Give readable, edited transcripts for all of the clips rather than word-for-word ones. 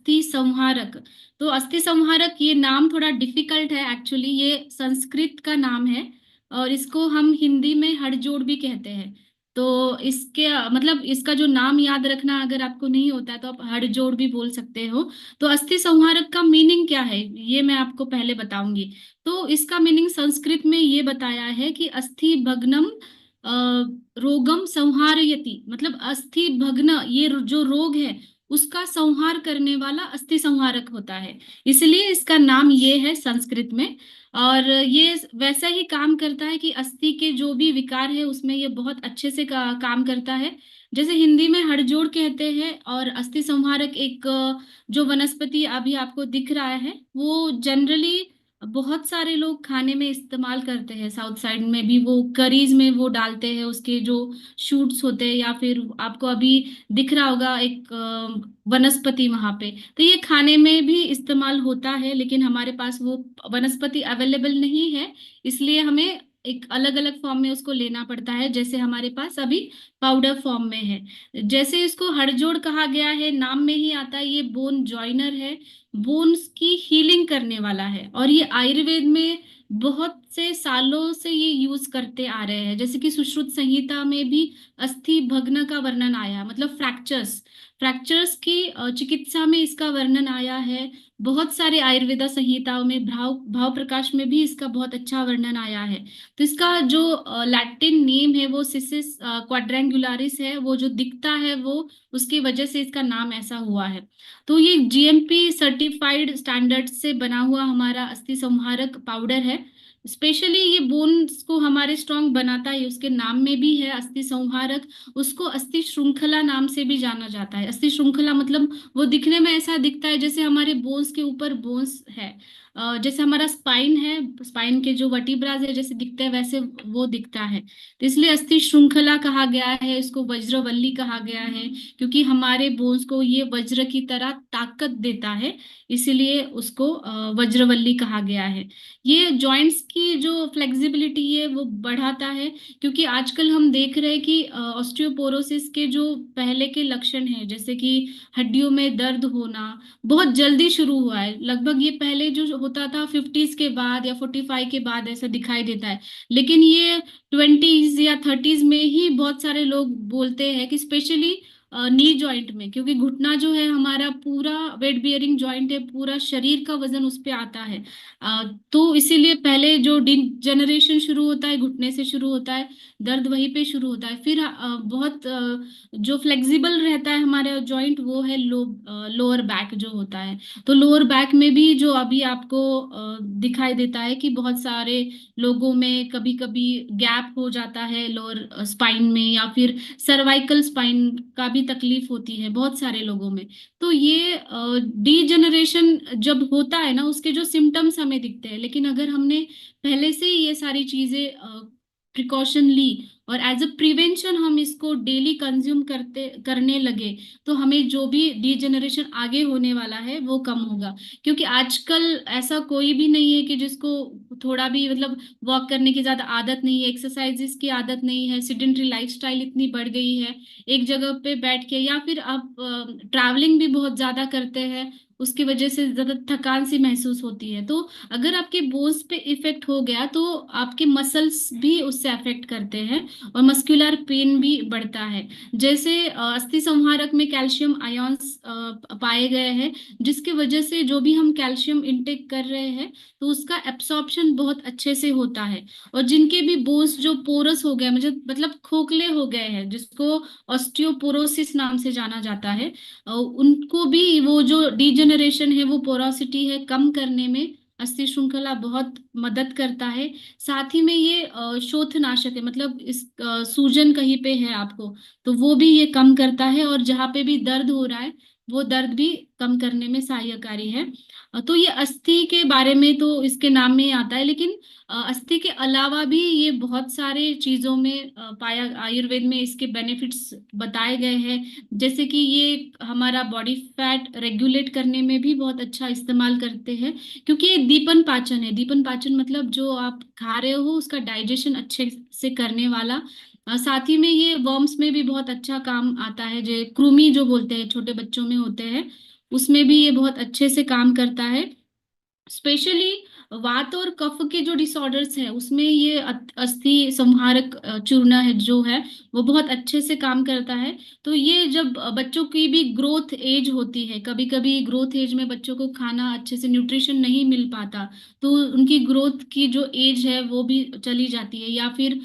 अस्थि संहारक। तो अस्थि संहारक ये नाम थोड़ा डिफिकल्ट है एक्चुअली, ये संस्कृत का नाम है और इसको हम हिंदी में हड़जोड़ भी कहते हैं। तो इसके मतलब इसका जो नाम याद रखना अगर आपको नहीं होता है तो आप हड़जोड़ भी बोल सकते हो। तो अस्थि संहारक का मीनिंग क्या है ये मैं आपको पहले बताऊंगी। तो इसका मीनिंग संस्कृत में ये बताया है कि अस्थि भग्नम रोगम संहारयति, मतलब अस्थि भग्न ये जो रोग है उसका संहार करने वाला अस्थि संहारक होता है, इसलिए इसका नाम ये है संस्कृत में। और ये वैसा ही काम करता है कि अस्थि के जो भी विकार है उसमें ये बहुत अच्छे से काम करता है। जैसे हिंदी में हड़जोड़ कहते हैं, और अस्थि संहारक एक जो वनस्पति अभी आपको दिख रहा है वो जनरली बहुत सारे लोग खाने में इस्तेमाल करते हैं। साउथ साइड में भी वो करीज में वो डालते हैं, उसके जो शूट्स होते हैं, या फिर आपको अभी दिख रहा होगा एक वनस्पति वहां पे। तो ये खाने में भी इस्तेमाल होता है, लेकिन हमारे पास वो वनस्पति अवेलेबल नहीं है, इसलिए हमें एक अलग अलग फॉर्म में उसको लेना पड़ता है, जैसे हमारे पास अभी पाउडर फॉर्म में है। जैसे इसको हड़जोड़ कहा गया है, नाम में ही आता है, ये बोन जॉइनर है, बोन्स की हीलिंग करने वाला है। और ये आयुर्वेद में बहुत से सालों से ये यूज करते आ रहे हैं, जैसे कि सुश्रुत संहिता में भी अस्थि भग्न का वर्णन आया, मतलब फ्रैक्चर्स फ्रैक्चर्स की चिकित्सा में इसका वर्णन आया है। बहुत सारे आयुर्वेदा संहिताओं में भाव भाव प्रकाश में भी इसका बहुत अच्छा वर्णन आया है। तो इसका जो लैटिन नेम है वो सिसिस क्वाड्रेंगुलारिस है, वो जो दिखता है वो उसकी वजह से इसका नाम ऐसा हुआ है। तो ये जीएमपी सर्टिफाइड स्टैंडर्ड से बना हुआ हमारा अस्थि संहारक पाउडर है। स्पेशली ये बोन्स को हमारे स्ट्रांग बनाता है, उसके नाम में भी है अस्थि संहारक। उसको अस्थि श्रृंखला नाम से भी जाना जाता है। अस्थि श्रृंखला मतलब वो दिखने में ऐसा दिखता है जैसे हमारे बोन्स के ऊपर बोन्स है। जैसे हमारा स्पाइन है, स्पाइन के जो वर्टिब्राज है जैसे दिखते हैं वैसे वो दिखता है। तो इसलिए अस्थि श्रृंखला कहा गया है, इसको वज्रवल्ली कहा गया है, क्योंकि हमारे बोन्स को ये वज्र की तरह ताकत देता है, इसीलिए उसको वज्रवल्ली कहा गया है। ये जॉइंट्स की जो फ्लेक्सिबिलिटी है वो बढ़ाता है, क्योंकि आजकल हम देख रहे हैं कि ऑस्टियोपोरोसिस के जो पहले के लक्षण हैं, जैसे कि हड्डियों में दर्द होना बहुत जल्दी शुरू हुआ है। लगभग ये पहले जो होता था 50s के बाद या 45 के बाद ऐसा दिखाई देता है, लेकिन ये 20s या 30s में ही बहुत सारे लोग बोलते हैं कि स्पेशली नी जॉइंट में, क्योंकि घुटना जो है हमारा पूरा वेट बियरिंग जॉइंट है, पूरा शरीर का वजन उस पे आता है। तो इसीलिए पहले जो डिजनरेशन शुरू होता है घुटने से शुरू होता है, दर्द वहीं पे शुरू होता है। फिर बहुत जो फ्लेक्सिबल रहता है हमारा जॉइंट वो है लोअर बैक जो होता है। तो लोअर बैक में भी जो अभी आपको दिखाई देता है कि बहुत सारे लोगों में कभी कभी गैप हो जाता है लोअर स्पाइन में, या फिर सर्वाइकल स्पाइन का भी तकलीफ होती है बहुत सारे लोगों में। तो ये डीजनरेशन जब होता है ना उसके जो सिम्टम्स हमें दिखते हैं, लेकिन अगर हमने पहले से ही ये सारी चीजें प्रिकॉशन ली और एज अ प्रिवेंशन हम इसको डेली कंज्यूम करने लगे, तो हमें जो भी डीजनरेशन आगे होने वाला है वो कम होगा। क्योंकि आजकल ऐसा कोई भी नहीं है कि जिसको थोड़ा भी मतलब वॉक करने की ज्यादा आदत नहीं है, एक्सरसाइजेस की आदत नहीं है, सिडेंट्री लाइफस्टाइल इतनी बढ़ गई है, एक जगह पे बैठ के, या फिर आप ट्रैवलिंग भी बहुत ज्यादा करते हैं, उसकी वजह से ज्यादा थकान सी महसूस होती है। तो अगर आपके बोन्स पे इफेक्ट हो गया तो आपके मसल्स भी उससे अफेक्ट करते हैं, और मस्कुलर पेन भी बढ़ता है। जैसे अस्थि संहारक में कैल्शियम आयंस पाए गए हैं, जिसकी वजह से जो भी हम कैल्शियम इंटेक कर रहे हैं तो उसका एब्सॉर्प्शन बहुत अच्छे से होता है। और जिनके भी बोन्स जो पोरस हो गए, मतलब खोखले हो गए हैं, जिसको ऑस्टियोपोरोसिस नाम से जाना जाता है, उनको भी वो जो डीजनरेशन है वो पोरोसिटी है कम करने में अस्थि श्रृंखला बहुत मदद करता है। साथ ही में ये शोथनाशक है, मतलब इस सूजन कहीं पे है आपको तो वो भी ये कम करता है, और जहाँ पे भी दर्द हो रहा है वो दर्द भी कम करने में सहायकारी है। तो ये अस्थि के बारे में तो इसके नाम में ही आता है, लेकिन अस्थि के अलावा भी ये बहुत सारे चीजों में पाया, आयुर्वेद में इसके बेनिफिट्स बताए गए हैं। जैसे कि ये हमारा बॉडी फैट रेगुलेट करने में भी बहुत अच्छा इस्तेमाल करते हैं, क्योंकि ये दीपन पाचन है। दीपन पाचन मतलब जो आप खा रहे हो उसका डाइजेशन अच्छे से करने वाला। साथ ही में ये वर्म्स में भी बहुत अच्छा काम आता है, जो कृमि जो बोलते हैं छोटे बच्चों में होते हैं उसमें भी ये बहुत अच्छे से काम करता है। स्पेशली वात और कफ के जो डिसऑर्डर्स हैं उसमें ये अस्थि संहारक चूर्ण है जो है वो बहुत अच्छे से काम करता है। तो ये जब बच्चों की भी ग्रोथ एज होती है, कभी कभी ग्रोथ एज में बच्चों को खाना अच्छे से न्यूट्रिशन नहीं मिल पाता, तो उनकी ग्रोथ की जो एज है वो भी चली जाती है, या फिर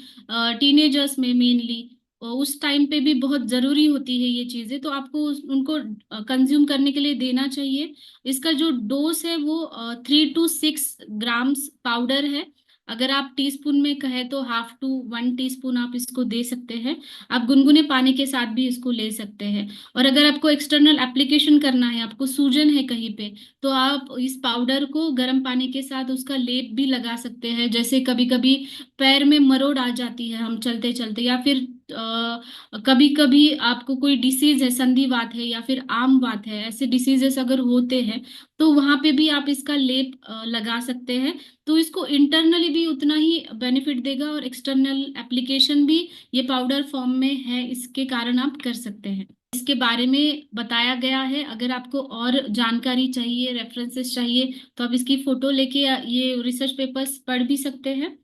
टीनेजर्स में मेनली उस टाइम पे भी बहुत जरूरी होती है ये चीजें, तो आपको उनको कंज्यूम करने के लिए देना चाहिए। इसका जो डोज है वो 3 to 6 ग्राम्स पाउडर है। अगर आप टीस्पून में कहे तो 1/2 to 1 टीस्पून आप इसको दे सकते हैं। आप गुनगुने पानी के साथ भी इसको ले सकते हैं। और अगर आपको एक्सटर्नल एप्लीकेशन करना है, आपको सूजन है कहीं पे, तो आप इस पाउडर को गर्म पानी के साथ उसका लेप भी लगा सकते हैं। जैसे कभी कभी पैर में मरोड़ आ जाती है हम चलते चलते, या फिर कभी कभी आपको कोई डिसीज है, संधिवात है या फिर आम वात है, ऐसे डिसीजेस अगर होते हैं तो वहां पे भी आप इसका लेप लगा सकते हैं। तो इसको इंटरनली भी उतना ही बेनिफिट देगा और एक्सटर्नल एप्लीकेशन भी ये पाउडर फॉर्म में है, इसके कारण आप कर सकते हैं। इसके बारे में बताया गया है। अगर आपको और जानकारी चाहिए, रेफरेंसेस चाहिए, तो आप इसकी फोटो लेके ये रिसर्च पेपर्स पढ़ भी सकते हैं।